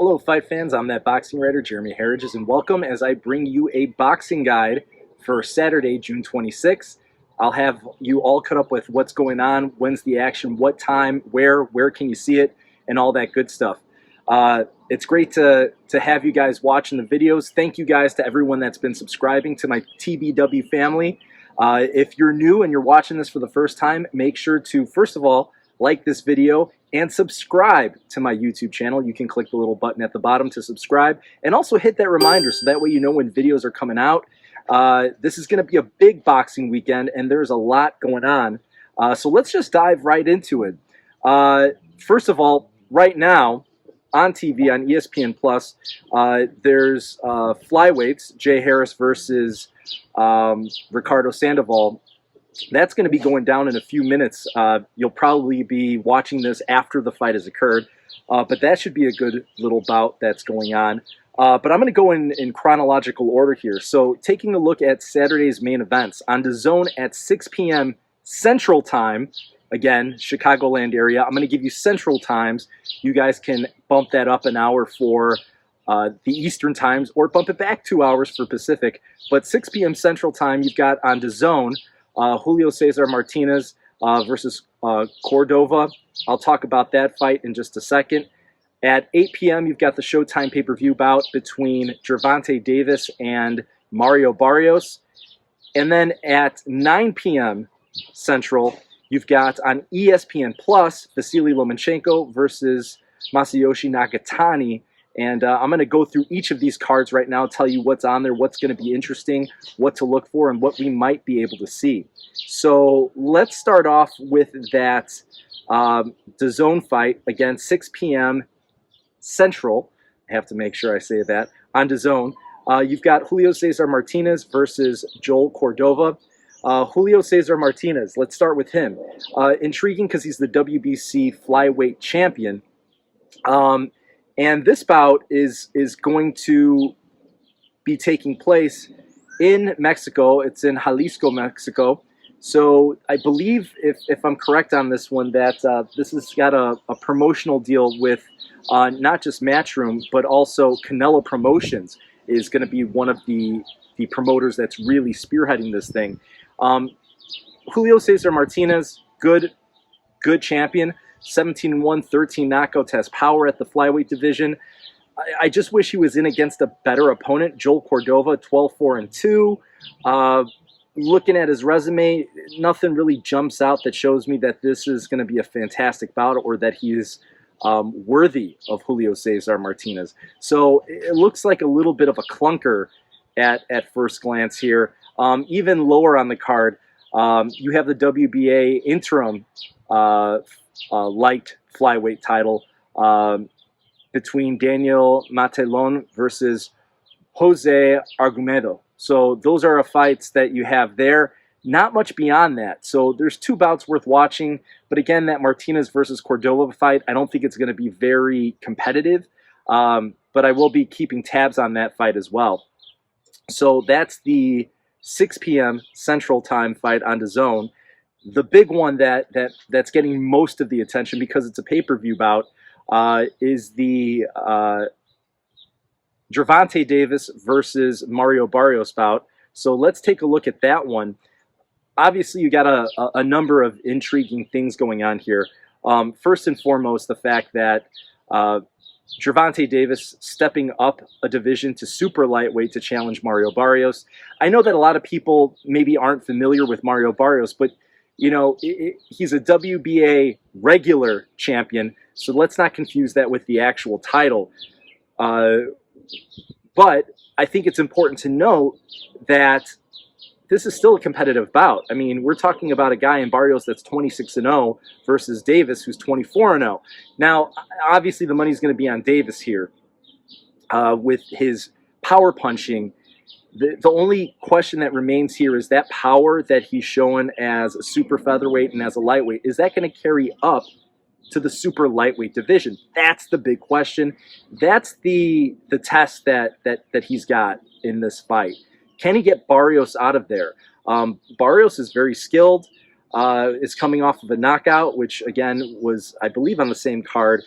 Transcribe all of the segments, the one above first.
Hello, fight fans. I'm that boxing writer, Jeremy Harridges, and welcome as I bring you a boxing guide for Saturday, June 26th. I'll have you all caught up with what's going on, when's the action, what time, where can you see it, and all that good stuff. It's great to have you guys watching the videos. Thank you guys to everyone that's been subscribing to my TBW family. If you're new and you're watching this for the first time, make sure to, first of all, like this video and subscribe to my YouTube channel. You can click the little button at the bottom to subscribe and also hit that reminder so that way you know when videos are coming out. This is going to be a big boxing weekend and there's a lot going on. So let's just dive right into it. First of all, right now on TV on ESPN Plus, there's flyweights, Jay Harris versus Ricardo Sandoval. That's going to be going down in a few minutes. You'll probably be watching this after the fight has occurred, but that should be a good little bout that's going on. But I'm going to go in chronological order here. So taking a look at Saturday's main events, on DAZN at 6 p.m. Central Time, again, Chicagoland area, I'm going to give you Central Times. You guys can bump that up an hour for the Eastern Times or bump it back 2 hours for Pacific. But 6 p.m. Central Time, you've got on DAZN, Julio Cesar Martinez versus Cordova. I'll talk about that fight in just a second. At 8 p.m., you've got the Showtime pay-per-view bout between Gervonta Davis and Mario Barrios. And then at 9 p.m. Central, you've got on ESPN Plus, Vasiliy Lomachenko versus Masayoshi Nakatani. And I'm going to go through each of these cards right now, tell you what's on there, what's going to be interesting, what to look for, and what we might be able to see. So let's start off with that DAZN fight, again, 6 p.m. Central. I have to make sure I say that. On DAZN, you've got Julio Cesar Martinez versus Joel Cordova. Julio Cesar Martinez, let's start with him. Intriguing because he's the WBC flyweight champion. And this bout is going to be taking place in Mexico. It's in Jalisco, Mexico. So I believe, if I'm correct on this one, that this has got a promotional deal with not just Matchroom, but also Canelo Promotions is going to be one of the promoters that's really spearheading this thing. Julio Cesar Martinez, good champion. 17-1, 13 knockouts, has power at the flyweight division. I just wish he was in against a better opponent. Joel Cordova, 12-4-2. Looking at his resume, nothing really jumps out that shows me that this is going to be a fantastic bout or that he is worthy of Julio Cesar Martinez. So it looks like a little bit of a clunker at first glance here. Even lower on the card, you have the WBA interim light flyweight title between Daniel Matelon versus Jose Argumedo. So those are fights that you have there. Not much beyond that. So there's two bouts worth watching. But again, that Martinez versus Cordova fight, I don't think it's going to be very competitive. But I will be keeping tabs on that fight as well. So that's the 6 p.m. Central Time fight on DAZN. The big one that's getting most of the attention because it's a pay-per-view bout is the Gervonta Davis versus Mario Barrios bout. So let's take a look at that one. Obviously, you got a number of intriguing things going on here. First and foremost, the fact that Gervonta Davis stepping up a division to super lightweight to challenge Mario Barrios. I know that a lot of people maybe aren't familiar with Mario Barrios, but you know, he's a WBA regular champion, so let's not confuse that with the actual title. But I think it's important to note that this is still a competitive bout. I mean, we're talking about a guy in Barrios that's 26-0 versus Davis, who's 24-0. Now, obviously, the money's going to be on Davis here with his power punching. The only question that remains here is that power that he's showing as a super featherweight and as a lightweight, is that going to carry up to the super lightweight division? That's the big question. That's the test that he's got in this fight. Can he get Barrios out of there? Barrios is very skilled, is coming off of a knockout, which again was, I believe, on the same card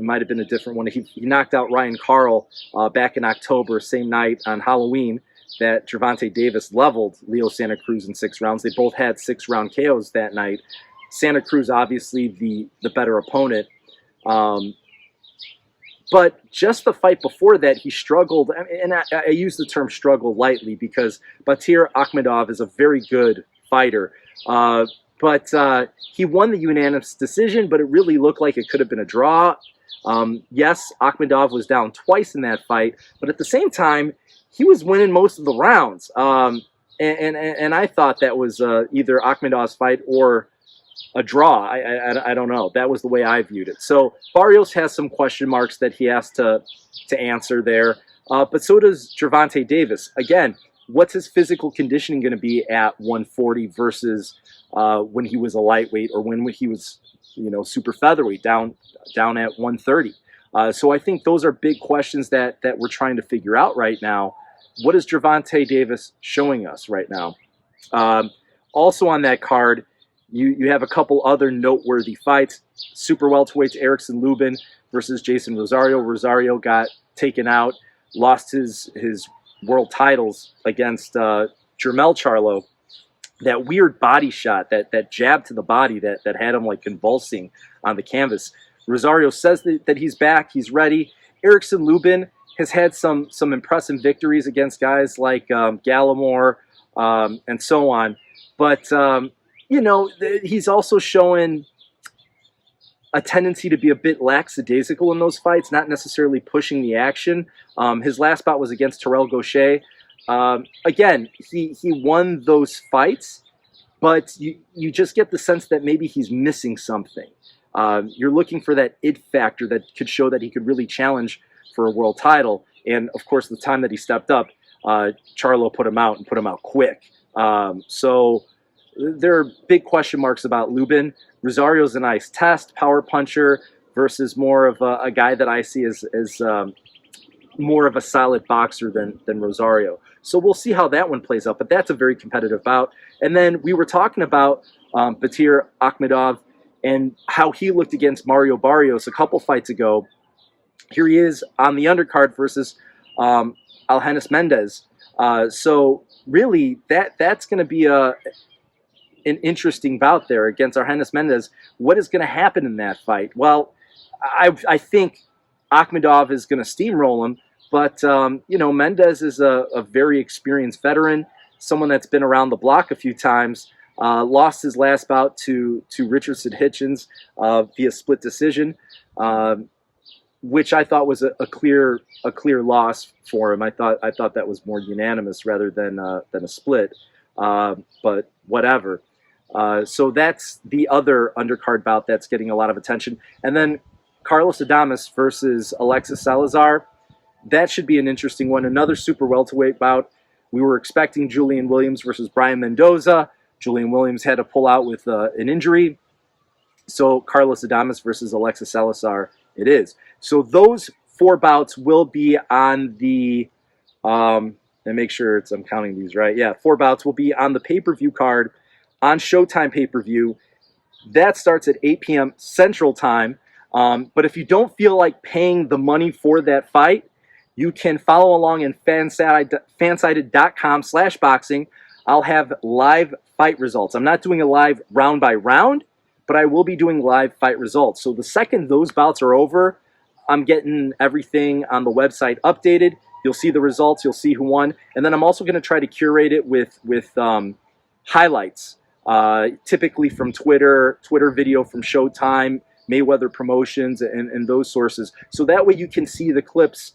It might have been a different one. He knocked out Ryan Carl back in October, same night on Halloween, that Gervonta Davis leveled Leo Santa Cruz in 6 rounds. They both had 6-round KOs that night. Santa Cruz, obviously, the better opponent. But just the fight before that, he struggled. And I use the term struggle lightly because Batir Akhmedov is a very good fighter. But he won the unanimous decision, but it really looked like it could have been a draw. Yes, Akhmedov was down twice in that fight, but at the same time, he was winning most of the rounds. And I thought that was either Akhmedov's fight or a draw. I don't know. That was the way I viewed it. So Barrios has some question marks that he has to answer there. But so does Gervonta Davis. Again, what's his physical conditioning going to be at 140 versus when he was a lightweight or when he was, super featherweight down at 130? So I think those are big questions that we're trying to figure out right now. What is Gervonta Davis showing us right now? Also on that card, you have a couple other noteworthy fights. Super welterweights, Erickson Lubin versus Jason Rosario. Rosario got taken out, lost his world titles against Jermell Charlo. That weird body shot, that jab to the body that had him like convulsing on the canvas. Rosario says that he's back, he's ready. Erickson Lubin has had some impressive victories against guys like Gallimore and so on. But, he's also showing a tendency to be a bit lackadaisical in those fights, not necessarily pushing the action. His last bout was against Terrell Gaucher. Again, he won those fights, but you just get the sense that maybe he's missing something. You're looking for that it factor that could show that he could really challenge for a world title. And, of course, the time that he stepped up, Charlo put him out and put him out quick. So there are big question marks about Lubin. Rosario's a nice test, power puncher versus more of a guy that I see as more of a solid boxer than Rosario. So we'll see how that one plays out, but that's a very competitive bout. And then we were talking about Batir Akhmedov and how he looked against Mario Barrios a couple fights ago. Here he is on the undercard versus Algenis Mendez. So really, that's going to be an interesting bout there against Algenis Mendez. What is going to happen in that fight? Well, I think Akhmedov is going to steamroll him, but Mendez is a very experienced veteran, someone that's been around the block a few times. Lost his last bout to Richardson Hitchens via split decision, which I thought was a clear loss for him. I thought that was more unanimous rather than a split, but whatever. So that's the other undercard bout that's getting a lot of attention. And then Carlos Adames versus Alexis Salazar. That should be an interesting one. Another super welterweight bout. We were expecting Julian Williams versus Brian Mendoza. Julian Williams had to pull out with an injury. So Carlos Adames versus Alexis Salazar it is. So those 4 bouts will be on the, and make sure I'm counting these right. Yeah, 4 bouts will be on the pay-per-view card on Showtime pay-per-view. That starts at 8 p.m. Central Time. But if you don't feel like paying the money for that fight, you can follow along in fansided.com/boxing. I'll have live fight results. I'm not doing a live round by round, but I will be doing live fight results. So the second those bouts are over, I'm getting everything on the website updated. You'll see the results. You'll see who won. And then I'm also going to try to curate it with highlights, typically from Twitter video from Showtime, Mayweather Promotions, and those sources. So that way you can see the clips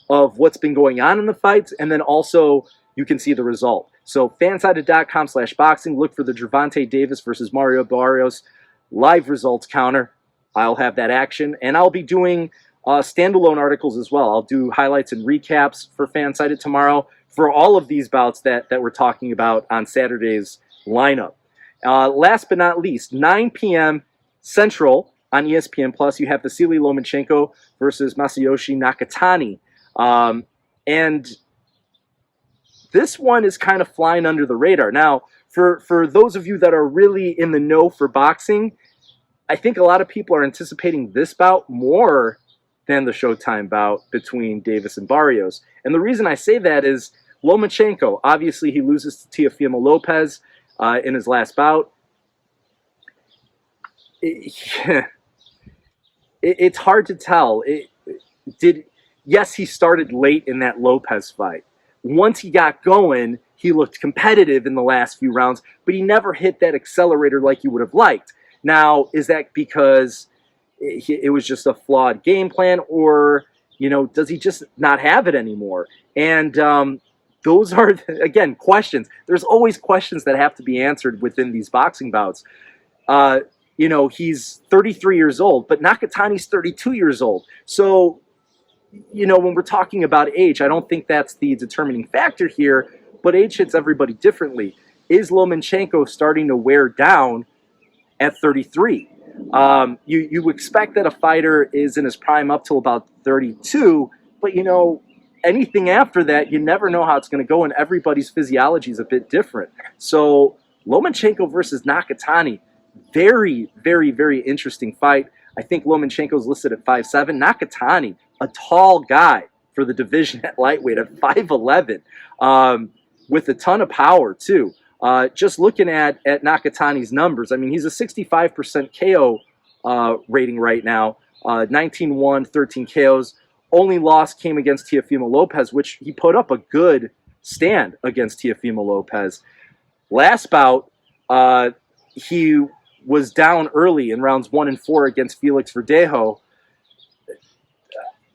of what's been going on in the fights, and then also you can see the result. So fansided.com/boxing, look for the Gervonta Davis versus Mario Barrios live results counter. I'll have that action, and I'll be doing standalone articles as well. I'll do highlights and recaps for Fansided tomorrow for all of these bouts that we're talking about on Saturday's lineup. Last but not least, 9 p.m. Central on ESPN Plus, you have Vasiliy Lomachenko versus Masayoshi Nakatani. And this one is kind of flying under the radar. Now, for those of you that are really in the know for boxing, I think a lot of people are anticipating this bout more than the Showtime bout between Davis and Barrios. And the reason I say that is Lomachenko, obviously he loses to Teofimo Lopez in his last bout. It's hard to tell. Yes, he started late in that Lopez fight. Once he got going, he looked competitive in the last few rounds, but he never hit that accelerator like you would have liked. Now, is that because it was just a flawed game plan, or, you know, does he just not have it anymore? And those are, again, questions. There's always questions that have to be answered within these boxing bouts. You know, he's 33 years old, but Nakatani's 32 years old. So, you know, when we're talking about age, I don't think that's the determining factor here, but age hits everybody differently. Is Lomachenko starting to wear down at 33? You expect that a fighter is in his prime up till about 32, but, you know, anything after that, you never know how it's going to go, and everybody's physiology is a bit different. So Lomachenko versus Nakatani, very, very, very interesting fight. I think Lomachenko's listed at 5'7". Nakatani, a tall guy for the division at lightweight at 5'11", with a ton of power too. Just looking at Nakatani's numbers, I mean, he's a 65% KO rating right now, 19-1, 13 KOs. Only loss came against Teofimo Lopez, which he put up a good stand against Teofimo Lopez. Last bout, he was down early in rounds 1 and 4 against Felix Verdejo.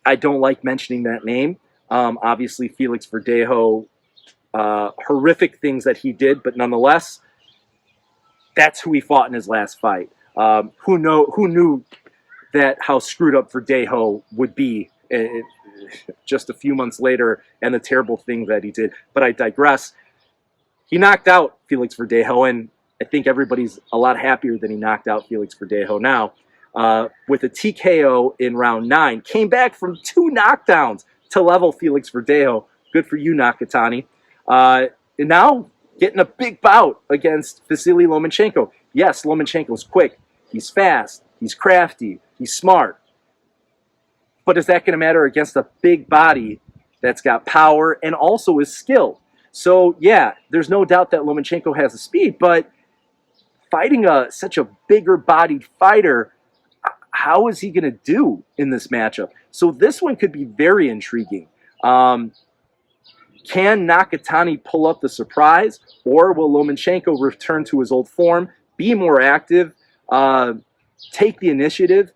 I don't like mentioning that name. Obviously, Felix Verdejo, horrific things that he did, but nonetheless, that's who he fought in his last fight. Who knew that how screwed up Verdejo would be just a few months later, and the terrible thing that he did. But I digress. He knocked out Felix Verdejo, and I think everybody's a lot happier that he knocked out Felix Verdejo now. With a TKO in round 9. Came back from 2 knockdowns to level Felix Verdejo. Good for you, Nakatani. And now getting a big bout against Vasiliy Lomachenko. Yes, Lomachenko's quick. He's fast. He's crafty. He's smart. But is that going to matter against a big body that's got power and also is skilled? So, yeah, there's no doubt that Lomachenko has the speed, but fighting such a bigger-bodied fighter, how is he going to do in this matchup? So this one could be very intriguing. Can Nakatani pull up the surprise, or will Lomachenko return to his old form, be more active, take the initiative?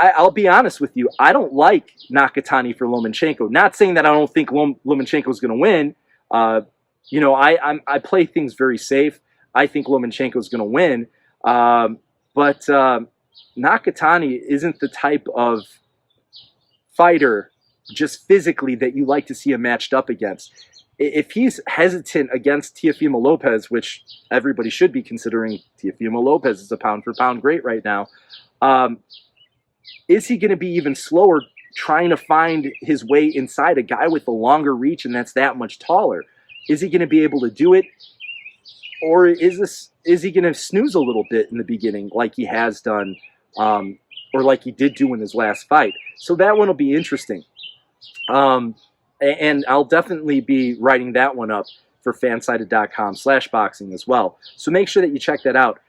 I'll be honest with you. I don't like Nakatani for Lomachenko. Not saying that I don't think Lomachenko is going to win. You know, I play things very safe. I think Lomachenko is going to win. But Nakatani isn't the type of fighter just physically that you like to see him matched up against. If he's hesitant against Teofimo Lopez, which everybody should be considering Teofimo Lopez is a pound-for-pound great right now, is he going to be even slower trying to find his way inside a guy with a longer reach and that's that much taller? Is he going to be able to do it? Or is he going to snooze a little bit in the beginning like he has done, or like he did do in his last fight? So that one will be interesting. And I'll definitely be writing that one up for fansided.com/boxing as well. So make sure that you check that out.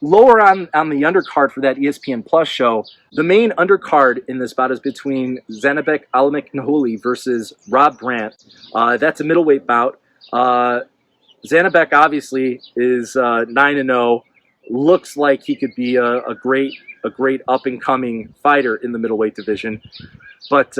Lower on the undercard for that ESPN Plus show, the main undercard in this bout is between Zanabek Alameknahuli versus Rob Brandt. That's a middleweight bout. Zanabek obviously is 9-0. Looks like he could be a great up-and-coming fighter in the middleweight division. But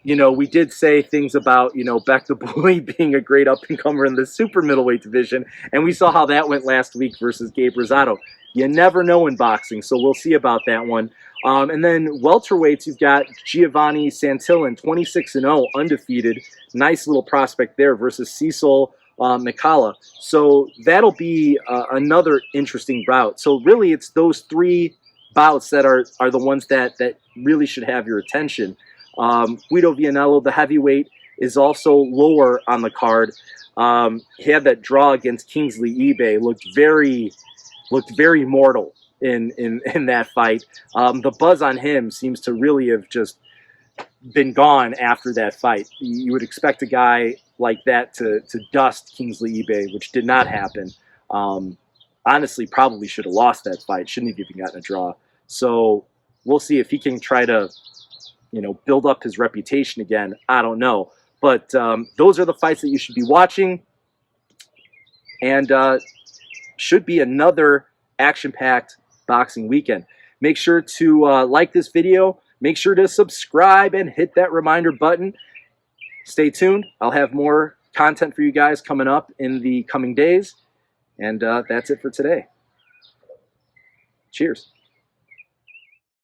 you know, we did say things about, you know, Beck the Bully being a great up-and-comer in the super middleweight division, and we saw how that went last week versus Gabe Rosado. You never know in boxing, so we'll see about that one. And then welterweights, you've got Giovanni Santillan, 26-0, undefeated. Nice little prospect there versus Cecil Mikala. So that'll be another interesting bout. So really, it's those 3 bouts that are the ones that really should have your attention. Guido Vianello, the heavyweight, is also lower on the card. He had that draw against Kingsley eBay. Looked very mortal in that fight. The buzz on him seems to really have just been gone after that fight. You would expect a guy like that to dust Kingsley Ibe, which did not happen. Honestly, probably should have lost that fight. Shouldn't have even gotten a draw. So we'll see if he can try to, build up his reputation again. I don't know. But those are the fights that you should be watching. And should be another action-packed boxing weekend. Make sure to like this video. Make sure to subscribe and hit that reminder button. Stay tuned. I'll have more content for you guys coming up in the coming days. And that's it for today. Cheers.